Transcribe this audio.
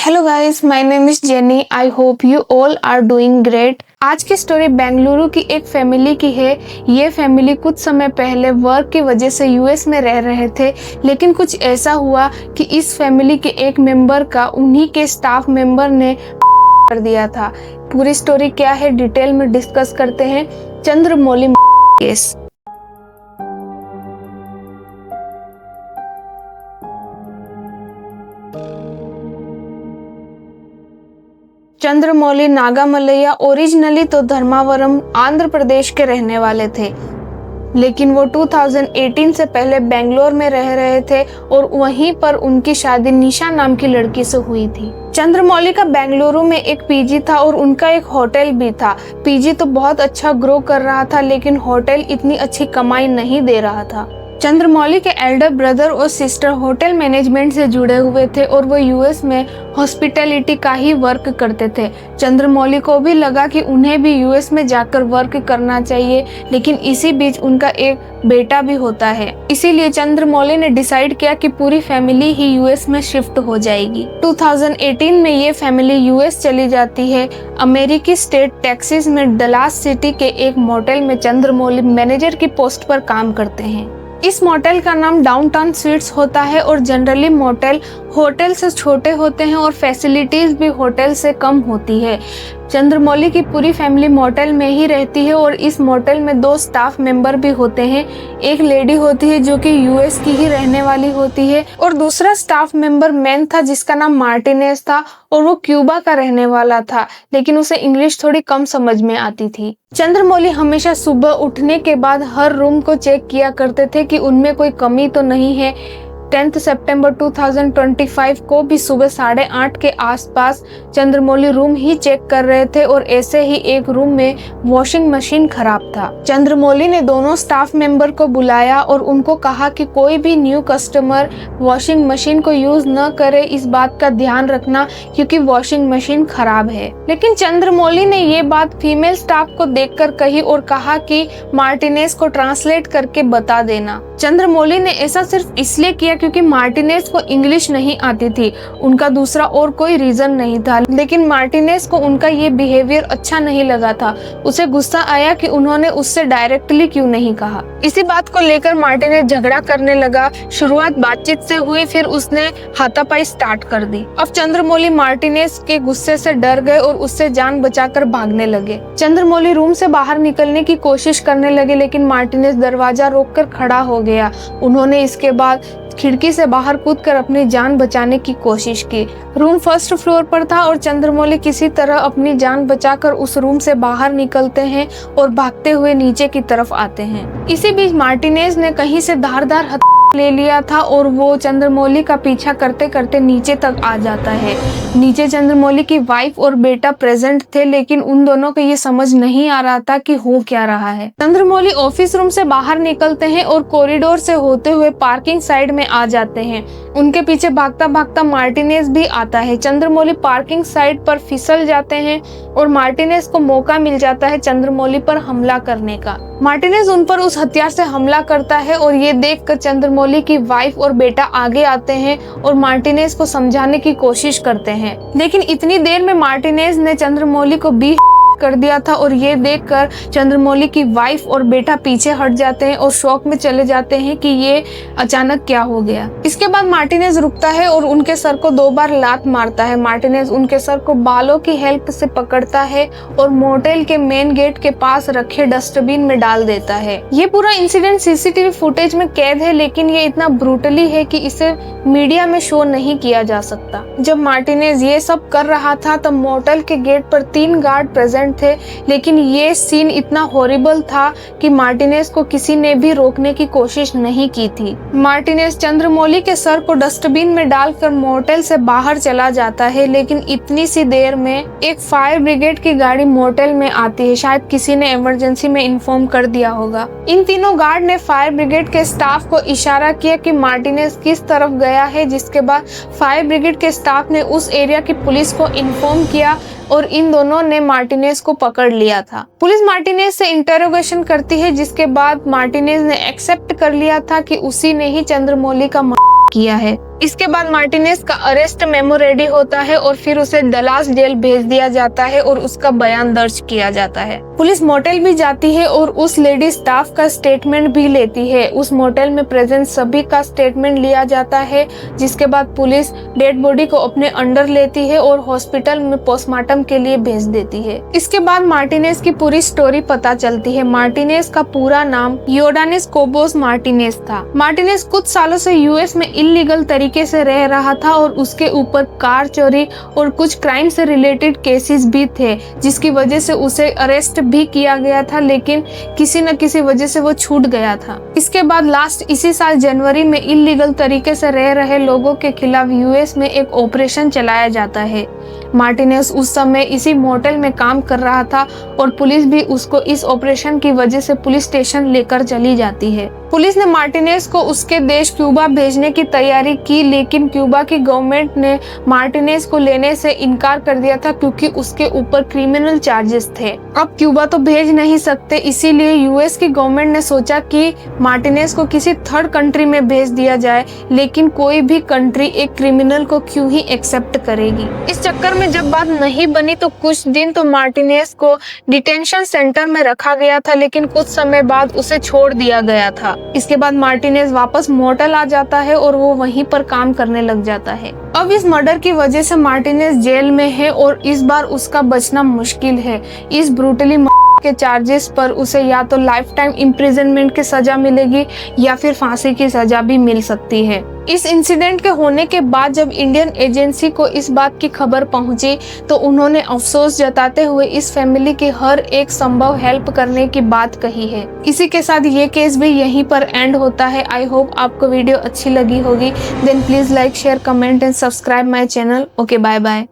Hello guys, my name is Jenny. I hope you all are doing great. आज की story Bengaluru की एक family की है। ये फैमिली कुछ समय पहले वर्क की वजह से यूएस में रह रहे थे, लेकिन कुछ ऐसा हुआ कि इस फैमिली के एक मेंबर का उन्हीं के स्टाफ मेंबर ने कर दिया था। पूरी स्टोरी क्या है डिटेल में डिस्कस करते हैं। चंद्रमौली केस। चंद्रमौली नागामलैया ओरिजिनली तो धर्मावरम आंध्र प्रदेश के रहने वाले थे, लेकिन वो 2018 से पहले बेंगलोर में रह रहे थे और वहीं पर उनकी शादी निशा नाम की लड़की से हुई थी। चंद्रमौली का बेंगलुरु में एक पीजी था और उनका एक होटल भी था। पीजी तो बहुत अच्छा ग्रो कर रहा था, लेकिन होटल इतनी अच्छी कमाई नहीं दे रहा था। चंद्रमौली के एल्डर ब्रदर और सिस्टर होटल मैनेजमेंट से जुड़े हुए थे और वो यूएस में हॉस्पिटैलिटी का ही वर्क करते थे। चंद्रमौली को भी लगा कि उन्हें भी यूएस में जाकर वर्क करना चाहिए, लेकिन इसी बीच उनका एक बेटा भी होता है। इसीलिए चंद्रमौली ने डिसाइड किया कि पूरी फैमिली ही यूएस में शिफ्ट हो जाएगी। 2018 में ये फैमिली यूएस चली जाती है। अमेरिकी स्टेट टेक्सास में डलास सिटी के एक मोटेल में चंद्रमौली मैनेजर की पोस्ट पर काम करते हैं। इस मोटेल का नाम डाउनटाउन स्वीट्स होता है और जनरली मोटेल होटल से छोटे होते हैं और फैसिलिटीज भी होटल से कम होती है। चंद्रमौली की पूरी फैमिली मोटेल में ही रहती है और इस मोटेल में 2 स्टाफ मेंबर भी होते हैं। एक लेडी होती है जो कि यूएस की ही रहने वाली होती है और दूसरा स्टाफ मेंबर मैन था जिसका नाम मार्टिनेज था और वो क्यूबा का रहने वाला था, लेकिन उसे इंग्लिश थोड़ी कम समझ में आती थी। चंद्रमौली हमेशा सुबह उठने के बाद हर रूम को चेक किया करते थे कि उनमें कोई कमी तो नहीं है। 10 सितंबर 2025 को भी सुबह 8:30 के आसपास चंद्रमौली रूम ही चेक कर रहे थे और ऐसे ही एक रूम में वॉशिंग मशीन खराब था। चंद्रमौली ने दोनों स्टाफ मेंबर को बुलाया और उनको कहा कि कोई भी न्यू कस्टमर वॉशिंग मशीन को यूज न करे, इस बात का ध्यान रखना क्योंकि वॉशिंग मशीन खराब है। लेकिन चंद्रमौली ने ये बात फीमेल स्टाफ को देखकर कही और कहा कि मार्टिनेज को ट्रांसलेट करके बता देना। चंद्रमौली ने ऐसा सिर्फ इसलिए किया क्योंकि मार्टिनेज को इंग्लिश नहीं आती थी। उनका दूसरा और कोई रीजन नहीं था, लेकिन मार्टिनेज को उनका ये बिहेवियर अच्छा नहीं लगा था। उसे गुस्सा आया कि उन्होंने उससे डायरेक्टली क्यों नहीं कहा। इसी बात को लेकर मार्टिनेज झगड़ा करने लगा। शुरुआत बातचीत से हुई, फिर उसने हाथापाई स्टार्ट कर दी। अब चंद्रमौली मार्टिनेज के गुस्से से डर गए और उससे जान बचाकर भागने लगे। चंद्रमौली रूम से बाहर निकलने की कोशिश करने लगे, लेकिन मार्टिनेज दरवाजा रोककर खड़ा हो गया। उन्होंने इसके बाद खिड़की से बाहर कूदकर अपनी जान बचाने की कोशिश की। रूम फर्स्ट फ्लोर पर था और चंद्रमौली किसी तरह अपनी जान बचाकर उस रूम से बाहर निकलते हैं और भागते हुए नीचे की तरफ आते हैं। इसी बीच मार्टिनेज ने कहीं से धारदार हथियार ले लिया था और वो चंद्रमौली का पीछा करते करते नीचे तक आ जाता है। नीचे चंद्रमौली की वाइफ और बेटा प्रेजेंट थे, लेकिन उन दोनों को ये समझ नहीं आ रहा था कि हो क्या रहा है। चंद्रमौली ऑफिस रूम से बाहर निकलते हैं और कॉरिडोर से होते हुए पार्किंग साइड में आ जाते हैं। उनके पीछे भागता भागता मार्टिनेज भी आता है। चंद्रमौली पार्किंग साइड पर फिसल जाते हैं और मार्टिनेज को मौका मिल जाता है चंद्रमौली पर हमला करने का। मार्टिनेज उन पर उस हथियार से हमला करता है और ये देखकर चंद्रमौली की वाइफ और बेटा आगे आते हैं और मार्टिनेज को समझाने की कोशिश करते हैं, लेकिन इतनी देर में मार्टिनेज ने चंद्रमौली को भी कर दिया था और ये देखकर चंद्रमौली की वाइफ और बेटा पीछे हट जाते हैं और शॉक में चले जाते हैं कि ये अचानक क्या हो गया। इसके बाद मार्टिनेज रुकता है और उनके सर को 2 बार लात मारता है। मार्टिनेज उनके सर को बालों की हेल्प से पकड़ता है और मोटेल के मेन गेट के पास रखे डस्टबिन में डाल देता है। ये पूरा इंसिडेंट सीसीटीवी फुटेज में कैद है, लेकिन ये इतना ब्रूटली है कि इसे मीडिया में शो नहीं किया जा सकता। जब मार्टिनेज ये सब कर रहा था तब मोटेल के गेट पर 3 गार्ड प्रेजेंट थे, लेकिन ये सीन इतना हॉरिबल था कि मार्टिनेज को किसी ने भी रोकने की कोशिश नहीं की थी। मार्टिनेज चंद्रमौली के सर को डस्टबिन में डालकर मोटेल से बाहर चला जाता है, लेकिन इतनी सी देर में एक फायर ब्रिगेड की गाड़ी मोटेल में आती है। शायद किसी ने इमरजेंसी में इन्फॉर्म कर दिया होगा। इन तीनों गार्ड ने फायर ब्रिगेड के स्टाफ को इशारा किया कि मार्टिनेज किस तरफ गया है, जिसके बाद फायर ब्रिगेड के स्टाफ ने उस एरिया की पुलिस को इन्फॉर्म किया और इन दोनों ने मार्टिनेज को पकड़ लिया था। पुलिस मार्टिनेज से इंटरोगेशन करती है, जिसके बाद मार्टिनेज ने एक्सेप्ट कर लिया था कि उसी ने ही चंद्रमौली का किया है। इसके बाद मार्टिनेज का अरेस्ट मेमो रेडी होता है और फिर उसे डलास जेल भेज दिया जाता है और उसका बयान दर्ज किया जाता है। पुलिस मोटेल भी जाती है और उस लेडी स्टाफ का स्टेटमेंट भी लेती है। उस मोटेल में प्रेजेंट सभी का स्टेटमेंट लिया जाता है, जिसके बाद पुलिस डेड बॉडी को अपने अंडर लेती है और हॉस्पिटल में पोस्टमार्टम के लिए भेज देती है। इसके बाद मार्टिनेज की पूरी स्टोरी पता चलती है। मार्टिनेज का पूरा नाम योर्डानिस कोबोस मार्टिनेज था। मार्टिनेज कुछ सालों से यूएस में इलीगल तरीके से रह रहा था और उसके ऊपर कार चोरी और कुछ क्राइम से रिलेटेड केसेस भी थे, जिसकी वजह से उसे अरेस्ट भी किया गया था, लेकिन किसी न किसी वजह से वो छूट गया था। इसके बाद लास्ट इसी साल जनवरी में इलीगल तरीके से रह रहे लोगों के खिलाफ यूएस में एक ऑपरेशन चलाया जाता है। मार्टिनेज उस समय इसी मोटेल में काम कर रहा था और पुलिस भी उसको इस ऑपरेशन की वजह से पुलिस स्टेशन लेकर चली जाती है। पुलिस ने मार्टिनेज को उसके देश क्यूबा भेजने की तैयारी की, लेकिन क्यूबा की गवर्नमेंट ने मार्टिनेज को लेने से इनकार कर दिया था क्योंकि उसके ऊपर क्रिमिनल चार्जेस थे। अब क्यूबा तो भेज नहीं सकते, इसीलिए यूएस की गवर्नमेंट ने सोचा कि मार्टिनेज को किसी थर्ड कंट्री में भेज दिया जाए, लेकिन कोई भी कंट्री एक क्रिमिनल को क्यों ही एक्सेप्ट करेगी। इस चक्कर में जब बात नहीं बनी तो कुछ दिन तो मार्टिनेज को डिटेंशन सेंटर में रखा गया था, लेकिन कुछ समय बाद उसे छोड़ दिया गया था। इसके बाद मार्टिनेज वापस मोटेल आ जाता है और वो वहीं पर काम करने लग जाता है। अब इस मर्डर की वजह से मार्टिनेज जेल में है और इस बार उसका बचना मुश्किल है। इस ब्रूटली के चार्जेस पर उसे या तो लाइफ टाइम इम्प्रिजनमेंट की सजा मिलेगी या फिर फांसी की सजा भी मिल सकती है। इस इंसिडेंट के होने के बाद जब इंडियन एजेंसी को इस बात की खबर पहुंची तो उन्होंने अफसोस जताते हुए इस फैमिली की हर एक संभव हेल्प करने की बात कही है। इसी के साथ ये केस भी यहीं पर एंड होता है। आई होप आपको वीडियो अच्छी लगी होगी। Then please like, share, comment and subscribe my channel. Okay, bye bye.